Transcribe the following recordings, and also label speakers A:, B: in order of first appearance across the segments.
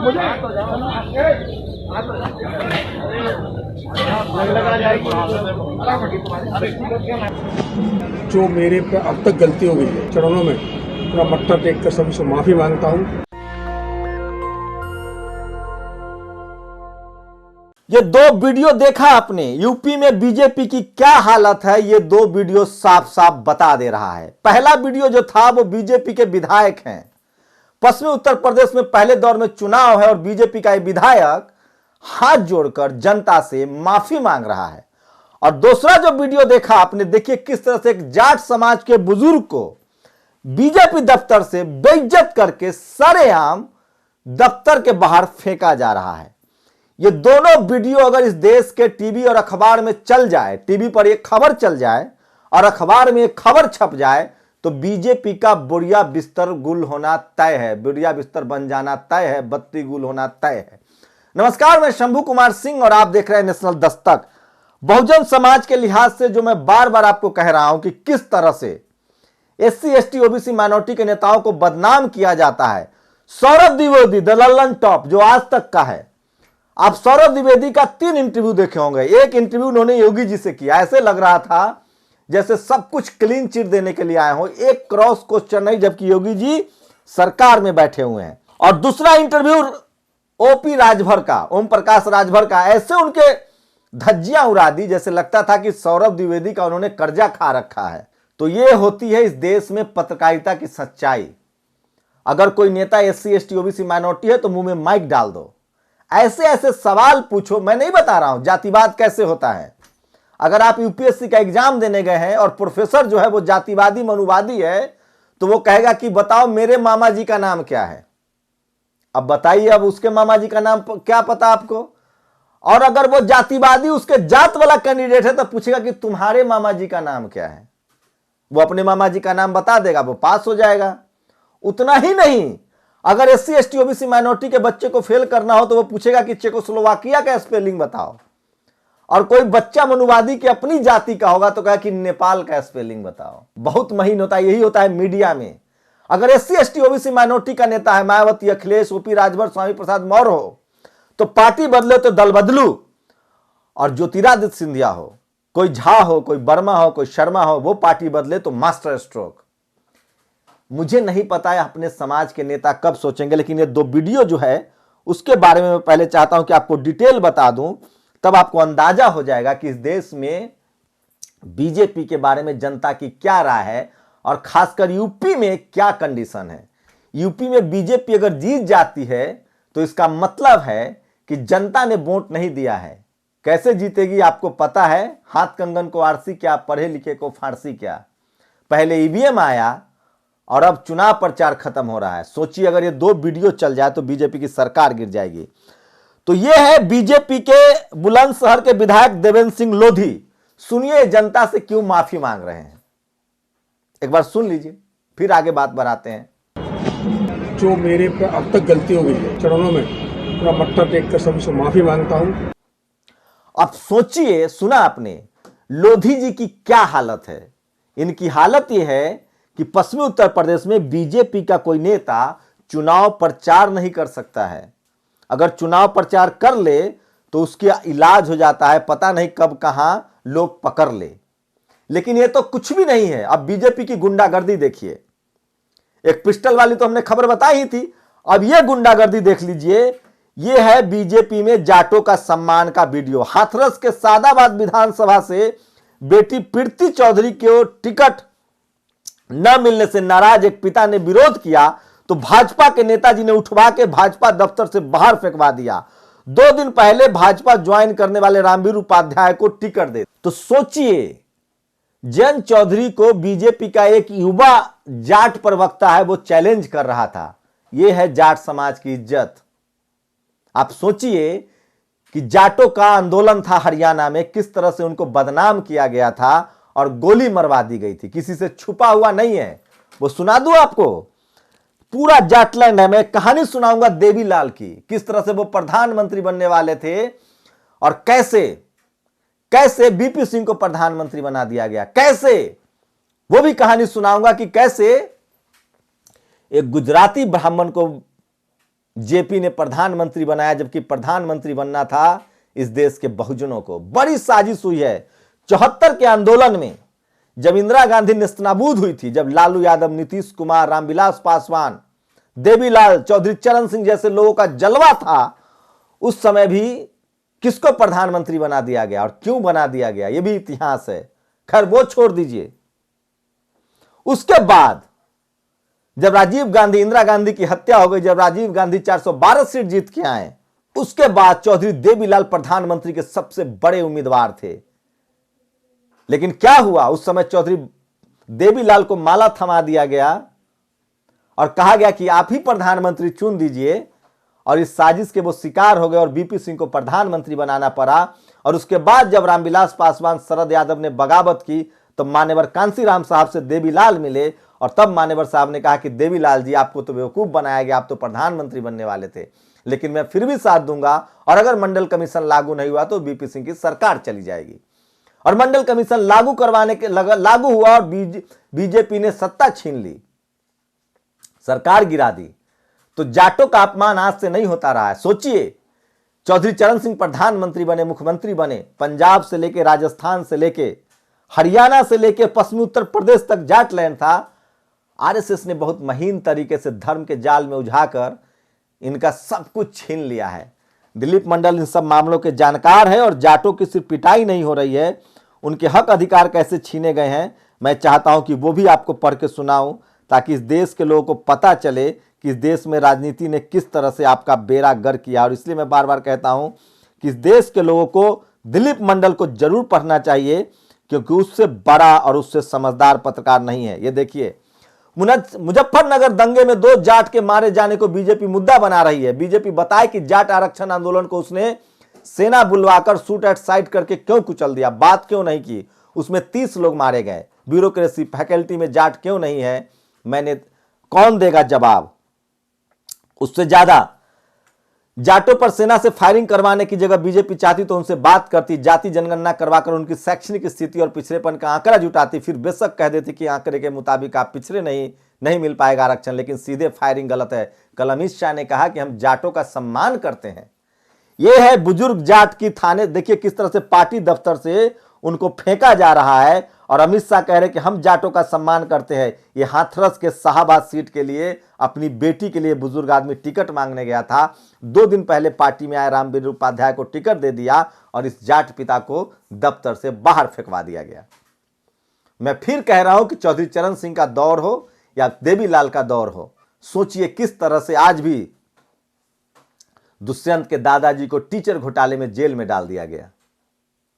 A: जो मेरे पे अब तक गलती हो गई है, चरणों में पूरा मत्था टेक कर सभी से माफी मांगता हूँ।
B: ये दो वीडियो देखा आपने, यूपी में बीजेपी की क्या हालत है, ये दो वीडियो साफ साफ बता दे रहा है। पहला वीडियो जो था वो बीजेपी के विधायक हैं, पश्चिमी उत्तर प्रदेश में पहले दौर में चुनाव है और बीजेपी का ये विधायक हाथ जोड़कर जनता से माफी मांग रहा है। और दूसरा जो वीडियो देखा आपने, देखिए किस तरह से एक जाट समाज के बुजुर्ग को बीजेपी दफ्तर से बेइज्जत करके सरेआम दफ्तर के बाहर फेंका जा रहा है। ये दोनों वीडियो अगर इस देश के टीवी और अखबार में चल जाए, टीवी पर एक खबर चल जाए और अखबार में एक खबर छप जाए, तो बीजेपी का बुढ़िया बिस्तर गुल होना तय है, बुढ़िया बिस्तर बन जाना तय है, बत्ती गुल होना तय है। नमस्कार, मैं शंभू कुमार सिंह और आप देख रहे हैं नेशनल दस्तक। बहुजन समाज के लिहाज से जो मैं बार बार आपको कह रहा हूं कि किस तरह से एससी एसटी ओबीसी माइनॉरिटी के नेताओं को बदनाम किया जाता है। सौरभ द्विवेदी द लल्लन टॉप जो आज तक का है, आप सौरभ द्विवेदी का 3 इंटरव्यू देखे होंगे। एक इंटरव्यू उन्होंने योगी जी से किया, ऐसे लग रहा था जैसे सब कुछ क्लीन चिट देने के लिए आए हो, एक क्रॉस क्वेश्चन नहीं, जबकि योगी जी सरकार में बैठे हुए हैं। और दूसरा इंटरव्यू ओपी राजभर का, ओम प्रकाश राजभर का, ऐसे उनके धज्जियां उड़ा दी जैसे लगता था कि सौरभ द्विवेदी का उन्होंने कर्जा खा रखा है। तो ये होती है इस देश में पत्रकारिता की सच्चाई। अगर कोई नेता एससी एसटी ओबीसी माइनॉरिटी है तो मुंह में माइक डाल दो, ऐसे ऐसे सवाल पूछो। मैं नहीं बता रहा हूं जातिवाद कैसे होता है। अगर आप यूपीएससी का एग्जाम देने गए हैं और प्रोफेसर जो है वो जातिवादी मनुवादी है, तो वो कहेगा कि बताओ मेरे मामा जी का नाम क्या है। अब बताइए, अब उसके मामा जी का नाम क्या पता आपको। और अगर वो जातिवादी उसके जात वाला कैंडिडेट है तो पूछेगा कि तुम्हारे मामा जी का नाम क्या है। वो अपने मामा जी का नाम बता देगा, वो पास हो जाएगा। उतना ही नहीं, अगर एससी एसटी ओबीसी माइनॉरिटी के बच्चे को फेल करना हो तो वो पूछेगा कि चेकोस्लोवाकिया का स्पेलिंग बताओ। और कोई बच्चा मनुवादी की अपनी जाति का होगा तो कहा कि नेपाल का स्पेलिंग बताओ। बहुत महीन होता है, यही होता है मीडिया में। अगर एससी एसटी ओबीसी माइनॉरिटी का नेता है मायावती, अखिलेश, ओपी राजभर, स्वामी प्रसाद मौर्य हो, तो पार्टी बदले तो दल बदलू। और ज्योतिरादित्य सिंधिया हो, कोई झा हो, कोई वर्मा हो, कोई शर्मा हो, वो पार्टी बदले तो मास्टर स्ट्रोक। मुझे नहीं पता है अपने समाज के नेता कब सोचेंगे, लेकिन ये दो वीडियो जो है उसके बारे में मैं पहले चाहता हूं कि आपको डिटेल बता दूं, तब आपको अंदाजा हो जाएगा कि इस देश में बीजेपी के बारे में जनता की क्या राय है और खासकर यूपी में क्या कंडीशन है। यूपी में बीजेपी अगर जीत जाती है तो इसका मतलब है कि जनता ने वोट नहीं दिया है। कैसे जीतेगी आपको पता है, हाथ कंगन को आरसी क्या, पढ़े लिखे को फारसी क्या। पहले ईवीएम आया और अब चुनाव प्रचार खत्म हो रहा है। सोचिए अगर ये दो वीडियो चल जाए तो बीजेपी की सरकार गिर जाएगी। तो ये है बीजेपी के बुलंदशहर के विधायक देवेंद्र सिंह लोधी। सुनिए जनता से क्यों माफी मांग रहे हैं, एक बार सुन लीजिए, फिर आगे बात बढ़ाते हैं।
A: जो मेरे पे अब तक गलती हो गई है, चरणों में पूरा मत्था टेक कर सभी से माफी मांगता हूँ।
B: अब सोचिए, सुना आपने लोधी जी की क्या हालत है। इनकी हालत यह है कि पश्चिमी उत्तर प्रदेश में बीजेपी का कोई नेता चुनाव प्रचार नहीं कर सकता है। अगर चुनाव प्रचार कर ले तो उसका इलाज हो जाता है, पता नहीं कब कहां लोग पकड़ ले। लेकिन ये तो कुछ भी नहीं है। अब बीजेपी की गुंडागर्दी देखिए, एक पिस्टल वाली तो हमने खबर बताई ही थी, अब ये गुंडागर्दी देख लीजिए। ये है बीजेपी में जाटों का सम्मान का वीडियो। हाथरस के सादाबाद विधानसभा से बेटी प्रीति चौधरी को टिकट न मिलने से नाराज एक पिता ने विरोध किया तो भाजपा के नेताजी ने उठवा के भाजपा दफ्तर से बाहर फेंकवा दिया। 2 दिन पहले भाजपा ज्वाइन करने वाले रामवीर उपाध्याय को टिकट दे। तो सोचिए, जयंत चौधरी को बीजेपी का एक युवा जाट प्रवक्ता है वो चैलेंज कर रहा था। यह है जाट समाज की इज्जत। आप सोचिए कि जाटों का आंदोलन था हरियाणा में, किस तरह से उनको बदनाम किया गया था और गोली मरवा दी गई थी। किसी से छुपा हुआ नहीं है, वो सुना दूं आपको, पूरा जाटलैंड है। मैं कहानी सुनाऊंगा देवीलाल की, किस तरह से वो प्रधानमंत्री बनने वाले थे और कैसे कैसे बीपी सिंह को प्रधानमंत्री बना दिया गया, कैसे, वो भी कहानी सुनाऊंगा कि कैसे एक गुजराती ब्राह्मण को जेपी ने प्रधानमंत्री बनाया, जबकि प्रधानमंत्री बनना था इस देश के बहुजनों को। बड़ी साजिश हुई है। 74 के आंदोलन में जब इंदिरा गांधी नेस्तनाबूद हुई थी, जब लालू यादव, नीतीश कुमार, रामविलास पासवान, देवीलाल, चौधरी चरण सिंह जैसे लोगों का जलवा था, उस समय भी किसको प्रधानमंत्री बना दिया गया और क्यों बना दिया गया, यह भी इतिहास है। खैर वो छोड़ दीजिए। उसके बाद जब राजीव गांधी, इंदिरा गांधी की हत्या हो गई, जब राजीव गांधी 412 सीट जीत के आए, उसके बाद चौधरी देवीलाल प्रधानमंत्री के सबसे बड़े उम्मीदवार थे। लेकिन क्या हुआ, उस समय चौधरी देवीलाल को माला थमा दिया गया और कहा गया कि आप ही प्रधानमंत्री चुन दीजिए, और इस साजिश के वो शिकार हो गए और बीपी सिंह को प्रधानमंत्री बनाना पड़ा। और उसके बाद जब रामविलास पासवान, शरद यादव ने बगावत की, तो मान्यवर कांसीराम साहब से देवीलाल मिले और तब मान्यवर साहब ने कहा कि देवीलाल जी, आपको तो बेवकूफ बनाया गया, आप तो प्रधानमंत्री बनने वाले थे, लेकिन मैं फिर भी साथ दूंगा, और अगर मंडल कमीशन लागू नहीं हुआ तो बीपी सिंह की सरकार चली जाएगी। और मंडल कमीशन लागू हुआ और बीजेपी ने सत्ता छीन ली, सरकार गिरा दी। तो जाटों का अपमान आज से नहीं होता रहा है। सोचिए, चौधरी चरण सिंह प्रधानमंत्री बने, मुख्यमंत्री बने, पंजाब से लेके, राजस्थान से लेके, हरियाणा से लेके पश्चिमी उत्तर प्रदेश तक जाट लैंड था। आरएसएस ने बहुत महीन तरीके से धर्म के जाल में उलझाकर इनका सब कुछ छीन लिया है। दिलीप मंडल इन सब मामलों के जानकार है, और जाटों की सिर्फ पिटाई नहीं हो रही है, उनके हक अधिकार कैसे छीने गए हैं, मैं चाहता हूं कि वो भी आपको पढ़ के सुनाऊं, ताकि इस देश के लोगों को पता चले कि इस देश में राजनीति ने किस तरह से आपका बेड़ा गर्क किया। और इसलिए मैं बार बार कहता हूं कि इस देश के लोगों को दिलीप मंडल को जरूर पढ़ना चाहिए, क्योंकि उससे बड़ा और उससे समझदार पत्रकार नहीं है। ये देखिए, मुजफ्फरनगर दंगे में 2 जाट के मारे जाने को बीजेपी मुद्दा बना रही है। बीजेपी बताए कि जाट आरक्षण आंदोलन को उसने सेना बुलवाकर शूट एट साइट करके क्यों कुचल दिया, बात क्यों नहीं की, उसमें 30 लोग मारे गए, ब्यूरोक्रेसी, फैकल्टी में जाट क्यों नहीं है, मैंने कौन देगा जवाब। उससे ज्यादा जाटों पर सेना से फायरिंग करवाने की जगह बीजेपी चाहती तो उनसे बात करती, जाति जनगणना करवाकर उनकी शैक्षणिक स्थिति और पिछड़ेपन का आंकड़ा जुटाती, फिर बेशक कह देती कि आंकड़े के मुताबिक आप पिछड़े नहीं मिल पाएगा आरक्षण, लेकिन सीधे फायरिंग गलत है। कल अमित शाह ने कहा कि हम जाटों का सम्मान करते हैं। यह है बुजुर्ग जाट की थाने। देखिए किस तरह से पार्टी दफ्तर से उनको फेंका जा रहा है, और अमित शाह कह रहे कि हम जाटों का सम्मान करते हैं। ये हाथरस के शाहबाद सीट के लिए अपनी बेटी के लिए बुजुर्ग आदमी टिकट मांगने गया था, 2 दिन पहले पार्टी में आए रामवीर उपाध्याय को टिकट दे दिया और इस जाट पिता को दफ्तर से बाहर फेंकवा दिया गया। मैं फिर कह रहा हूं कि चौधरी चरण सिंह का दौर हो या देवीलाल का दौर हो, सोचिए किस तरह से आज भी दुष्यंत के दादाजी को टीचर घोटाले में जेल में डाल दिया गया,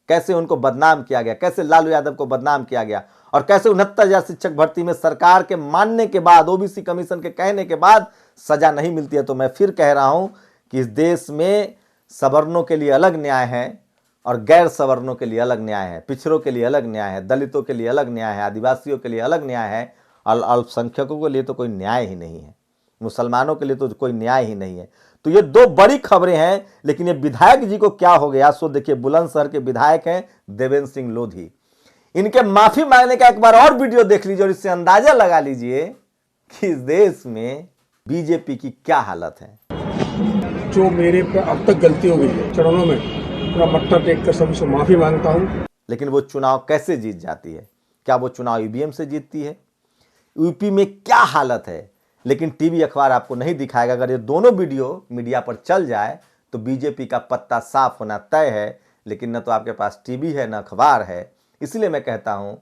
B: कैसे उनको बदनाम किया गया, कैसे लालू यादव को बदनाम किया गया, और कैसे 69,000 शिक्षक भर्ती में सरकार के मानने के बाद, ओबीसी कमीशन के कहने के बाद सजा नहीं मिलती है। तो मैं फिर कह रहा हूं कि इस देश में सवर्णों के लिए अलग न्याय है और गैर सवर्णों के लिए अलग न्याय है, पिछड़ों के लिए अलग न्याय है, दलितों के लिए अलग न्याय है, आदिवासियों के लिए अलग न्याय है, और अल्पसंख्यकों के लिए तो कोई न्याय ही नहीं है, मुसलमानों के लिए तो कोई न्याय ही नहीं है। तो ये 2 बड़ी खबरें हैं। लेकिन ये विधायक जी को क्या हो गया, सो देखिए, बुलंदशहर के विधायक हैं देवेंद्र सिंह लोधी, इनके माफी मांगने का एक बार और वीडियो देख लीजिए और इससे अंदाजा लगा लीजिए कि इस देश में बीजेपी की क्या हालत है।
A: जो मेरे पे अब तक गलती हो गई है, चरणों में अपना मत्था टेक कर सबसे माफी मांगता हूँ।
B: लेकिन वो चुनाव कैसे जीत जाती है? क्या वो चुनाव ईवीएम से जीतती है? यूपी में क्या हालत है? लेकिन टीवी अखबार आपको नहीं दिखाएगा। अगर ये दोनों वीडियो मीडिया पर चल जाए तो बीजेपी का पत्ता साफ होना तय है। लेकिन न तो आपके पास टीवी है, न अखबार है। इसलिए मैं कहता हूं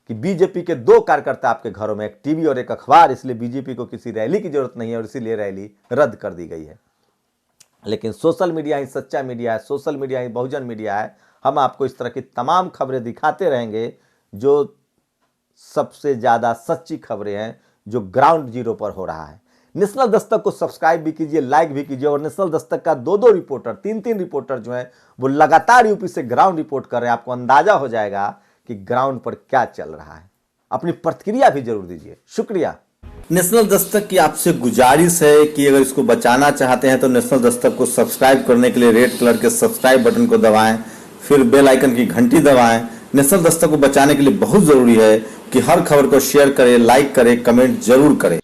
B: कि बीजेपी के 2 कार्यकर्ता आपके घरों में, एक टीवी और एक अखबार, इसलिए बीजेपी को किसी रैली की जरूरत नहीं है और इसीलिए रैली रद्द कर दी गई है। लेकिन सोशल मीडिया ही सच्चा मीडिया है, सोशल मीडिया ही बहुजन मीडिया है। हम आपको इस तरह की तमाम खबरें दिखाते रहेंगे जो सबसे ज्यादा सच्ची खबरें हैं, जो ग्राउंड जीरो पर हो रहा है। नेशनल दस्तक को सब्सक्राइब भी कीजिए, लाइक भी कीजिए। और नेशनल दस्तक का 2-2 रिपोर्टर, 3-3 रिपोर्टर जो हैं वो लगातार यूपी से ग्राउंड रिपोर्ट कर रहे हैं। आपको अंदाजा हो जाएगा कि ग्राउंड पर क्या चल रहा है। अपनी प्रतिक्रिया भी जरूर दीजिए। शुक्रिया।
C: नेशनल दस्तक की आपसे गुजारिश है कि अगर इसको बचाना चाहते हैं तो नेशनल दस्तक को सब्सक्राइब करने के लिए रेड कलर के सब्सक्राइब बटन को दबाएं, फिर बेल आइकन की घंटी दबाएं। नेशनल दस्तक को बचाने के लिए बहुत जरूरी है कि हर खबर को शेयर करें, लाइक करें, कमेंट जरूर करें।